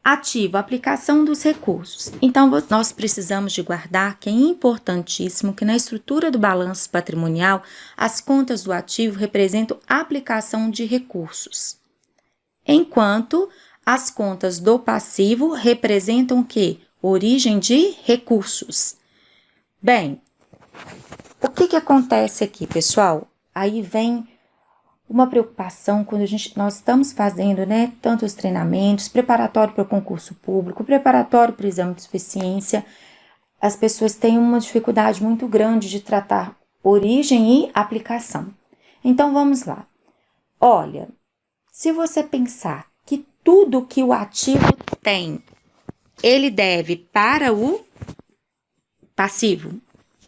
Ativo, aplicação dos recursos. Então, nós precisamos de guardar que é importantíssimo que na estrutura do balanço patrimonial, as contas do ativo representam a aplicação de recursos, enquanto as contas do passivo representam o quê? Origem de recursos. Bem, o que acontece aqui, pessoal? Aí vem uma preocupação quando nós estamos fazendo, né, tantos treinamentos, preparatório para o concurso público, preparatório para o exame de suficiência, as pessoas têm uma dificuldade muito grande de tratar origem e aplicação. Então, vamos lá. Olha, se você pensar que tudo que o ativo tem, ele deve para o passivo,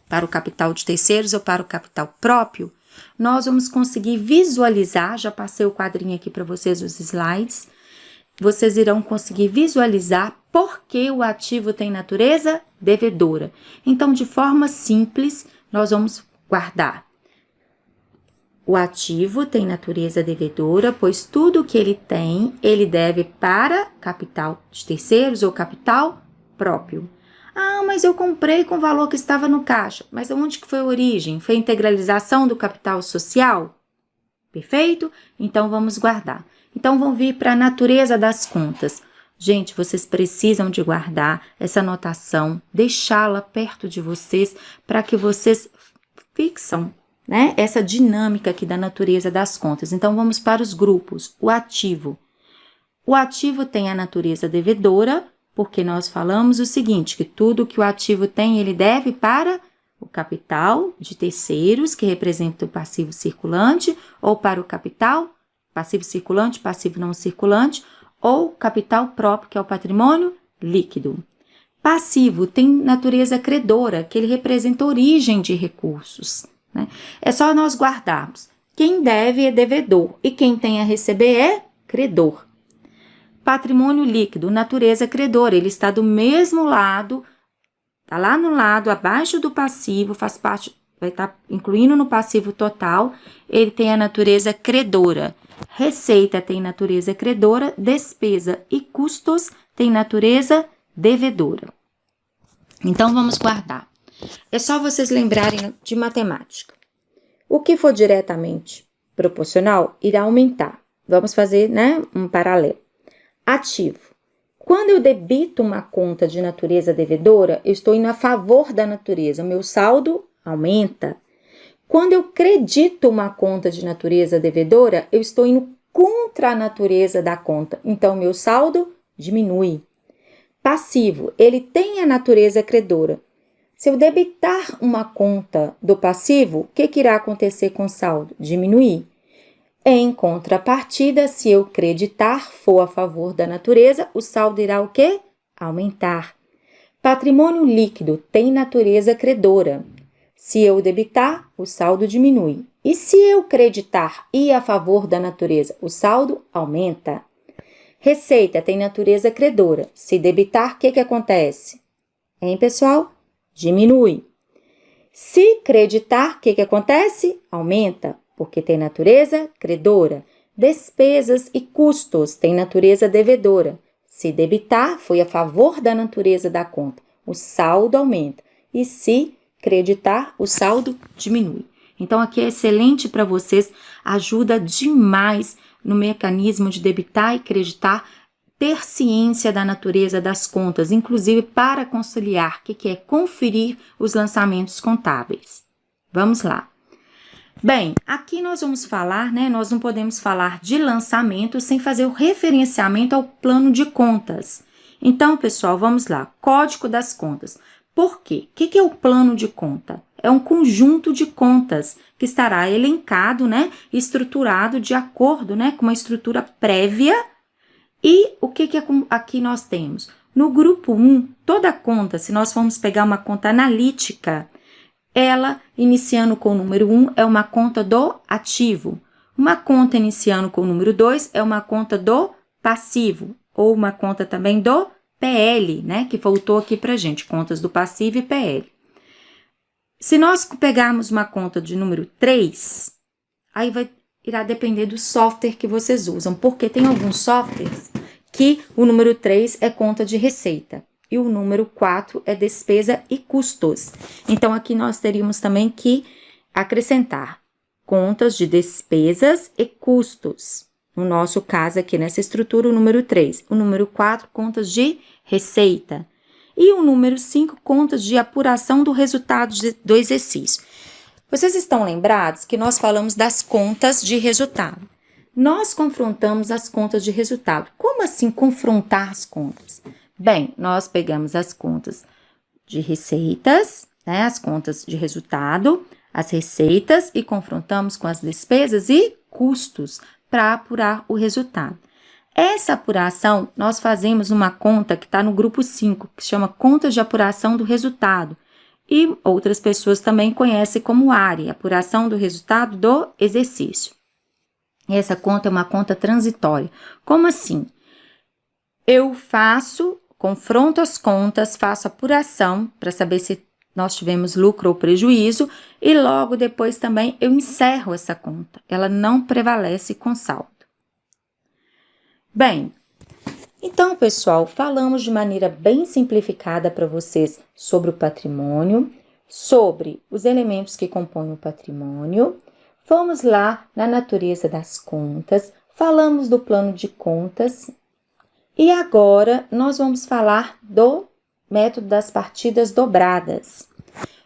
para o capital de terceiros ou para o capital próprio, nós vamos conseguir visualizar, já passei o quadrinho aqui para vocês, os slides, vocês irão conseguir visualizar por que o ativo tem natureza devedora. Então, de forma simples, nós vamos guardar. O ativo tem natureza devedora, pois tudo que ele tem, ele deve para capital de terceiros ou capital próprio. Ah, mas eu comprei com o valor que estava no caixa. Mas onde que foi a origem? Foi a integralização do capital social? Perfeito? Então, vamos guardar. Então, vamos vir para a natureza das contas. Gente, vocês precisam de guardar essa anotação, deixá-la perto de vocês, para que vocês fixam, né, essa dinâmica aqui da natureza das contas. Então, vamos para os grupos. O ativo. O ativo tem a natureza devedora, porque nós falamos o seguinte, que tudo que o ativo tem, ele deve para o capital de terceiros, que representa o passivo circulante, ou para o capital passivo circulante, passivo não circulante, ou capital próprio, que é o patrimônio líquido. Passivo tem natureza credora, que ele representa origem de recursos, né? É só nós guardarmos. Quem deve é devedor e quem tem a receber é credor. Patrimônio líquido, natureza credora, ele está do mesmo lado, está lá no lado abaixo do passivo, faz parte, vai estar incluindo no passivo total, ele tem a natureza credora. Receita tem natureza credora, despesa e custos tem natureza devedora. Então, vamos guardar. É só vocês lembrarem de matemática. O que for diretamente proporcional irá aumentar. Vamos fazer, né, um paralelo. Ativo. Quando eu debito uma conta de natureza devedora, eu estou indo a favor da natureza, o meu saldo aumenta. Quando eu credito uma conta de natureza devedora, eu estou indo contra a natureza da conta, então meu saldo diminui. Passivo, ele tem a natureza credora. Se eu debitar uma conta do passivo, o que irá acontecer com o saldo? Diminuir. Em contrapartida, se eu creditar for a favor da natureza, o saldo irá o quê? Aumentar. Patrimônio líquido tem natureza credora. Se eu debitar, o saldo diminui. E se eu creditar e a favor da natureza, o saldo aumenta. Receita tem natureza credora. Se debitar, o que acontece? Hein, pessoal? Diminui. Se creditar, o que acontece? Aumenta, porque tem natureza credora. Despesas e custos têm natureza devedora. Se debitar, foi a favor da natureza da conta. O saldo aumenta. E se creditar, o saldo diminui. Então, aqui é excelente para vocês, ajuda demais no mecanismo de debitar e creditar, ter ciência da natureza das contas, inclusive para conciliar, que é conferir os lançamentos contábeis. Vamos lá. Bem, aqui nós vamos falar, né, nós não podemos falar de lançamento sem fazer o referenciamento ao plano de contas. Então, pessoal, vamos lá. Código das contas. Por quê? O que é o plano de conta? É um conjunto de contas que estará elencado, né, estruturado de acordo, né, com uma estrutura prévia. E o que aqui nós temos? No grupo 1, toda conta, se nós formos pegar uma conta analítica, ela, iniciando com o número 1, é uma conta do ativo. Uma conta iniciando com o número 2 é uma conta do passivo, ou uma conta também do PL, né, que voltou aqui pra gente, contas do passivo e PL. Se nós pegarmos uma conta de número 3, aí irá depender do software que vocês usam, porque tem alguns softwares que o número 3 é conta de receita e o número 4 é despesa e custos. Então, aqui nós teríamos também que acrescentar contas de despesas e custos. No nosso caso aqui, nessa estrutura, o número 3. O número 4, contas de receita. E o número 5, contas de apuração do resultado do exercício. Vocês estão lembrados que nós falamos das contas de resultado. Nós confrontamos as contas de resultado. Como assim confrontar as contas? Bem, nós pegamos as contas de receitas, né, as contas de resultado, as receitas e confrontamos com as despesas e custos para apurar o resultado. Essa apuração, nós fazemos uma conta que está no grupo 5, que se chama Contas de Apuração do Resultado. E outras pessoas também conhecem como ARE, Apuração do Resultado do Exercício. Essa conta é uma conta transitória. Como assim? Eu confronto as contas, faço apuração para saber se nós tivemos lucro ou prejuízo e logo depois também eu encerro essa conta. Ela não prevalece com saldo. Bem, então, pessoal, falamos de maneira bem simplificada para vocês sobre o patrimônio, sobre os elementos que compõem o patrimônio. Fomos lá na natureza das contas, falamos do plano de contas e agora nós vamos falar do método das partidas dobradas.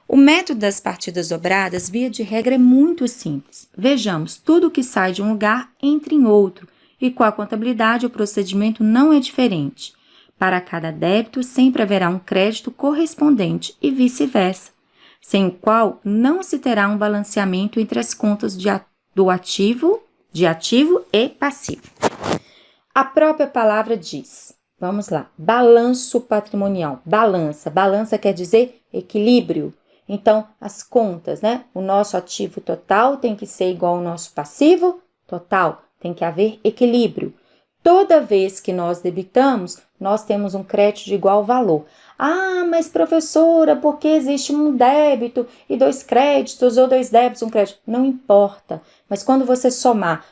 O método das partidas dobradas, via de regra, é muito simples. Vejamos, tudo que sai de um lugar entra em outro. E com a contabilidade, o procedimento não é diferente. Para cada débito, sempre haverá um crédito correspondente e vice-versa, sem o qual não se terá um balanceamento entre as contas de ativo e passivo. A própria palavra diz, vamos lá, balanço patrimonial, balança quer dizer equilíbrio. Então, as contas, né? O nosso ativo total tem que ser igual ao nosso passivo total. Tem que haver equilíbrio. Toda vez que nós debitamos, nós temos um crédito de igual valor. Ah, mas professora, por que existe um débito e 2 créditos ou 2 débitos e 1 crédito? Não importa, mas quando você somar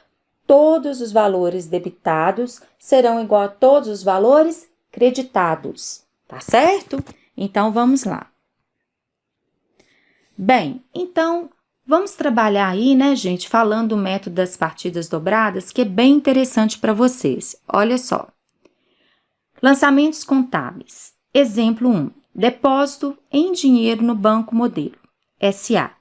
todos os valores debitados, serão igual a todos os valores creditados, tá certo? Então, vamos lá. Bem, então, vamos trabalhar aí, né, gente, falando do método das partidas dobradas, que é bem interessante para vocês. Olha só. Lançamentos contábeis. Exemplo 1. Depósito em dinheiro no Banco Modelo, SA.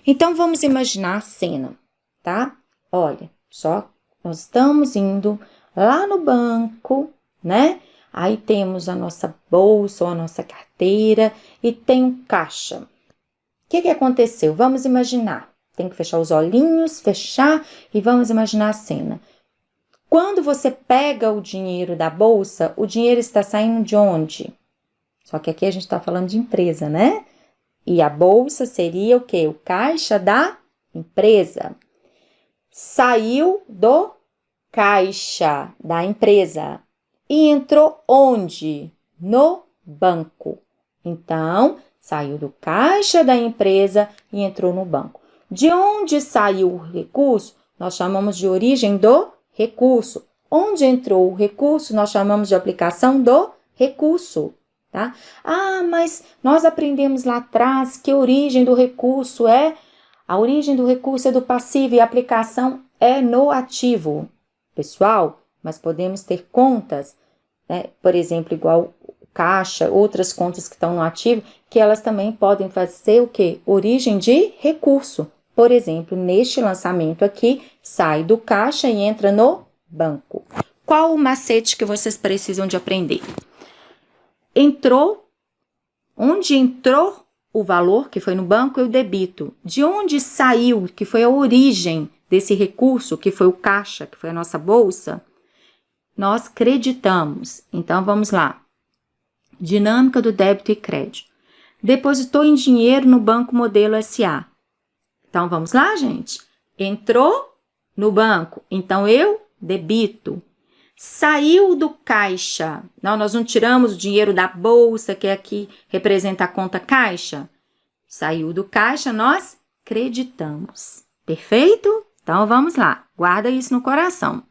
Então, vamos imaginar a cena, tá? Olha, só, nós estamos indo lá no banco, né? Aí temos a nossa bolsa ou a nossa carteira e tem um caixa. O que aconteceu? Vamos imaginar. Tem que fechar os olhinhos, fechar e vamos imaginar a cena. Quando você pega o dinheiro da bolsa, o dinheiro está saindo de onde? Só que aqui a gente está falando de empresa, né? E a bolsa seria o quê? O caixa da empresa. Saiu do caixa da empresa e entrou onde? No banco. Então, saiu do caixa da empresa e entrou no banco. De onde saiu o recurso? Nós chamamos de origem do recurso. Onde entrou o recurso? Nós chamamos de aplicação do recurso, tá? Ah, mas nós aprendemos lá atrás que a origem do recurso é do passivo e a aplicação é no ativo. Pessoal, mas podemos ter contas, né? Por exemplo, igual caixa, outras contas que estão no ativo, que elas também podem fazer o quê? Origem de recurso. Por exemplo, neste lançamento aqui, sai do caixa e entra no banco. Qual o macete que vocês precisam de aprender? Onde entrou o valor, que foi no banco, eu debito. De onde saiu, que foi a origem desse recurso, que foi o caixa, que foi a nossa bolsa, nós creditamos. Então, vamos lá. Dinâmica do débito e crédito. Depositou em dinheiro no Banco Modelo SA. Então, vamos lá, gente? Entrou no banco, então eu debito. Saiu do caixa. Não, nós não tiramos o dinheiro da bolsa, que aqui representa a conta caixa. Saiu do caixa, nós creditamos. Perfeito? Então, vamos lá. Guarda isso no coração.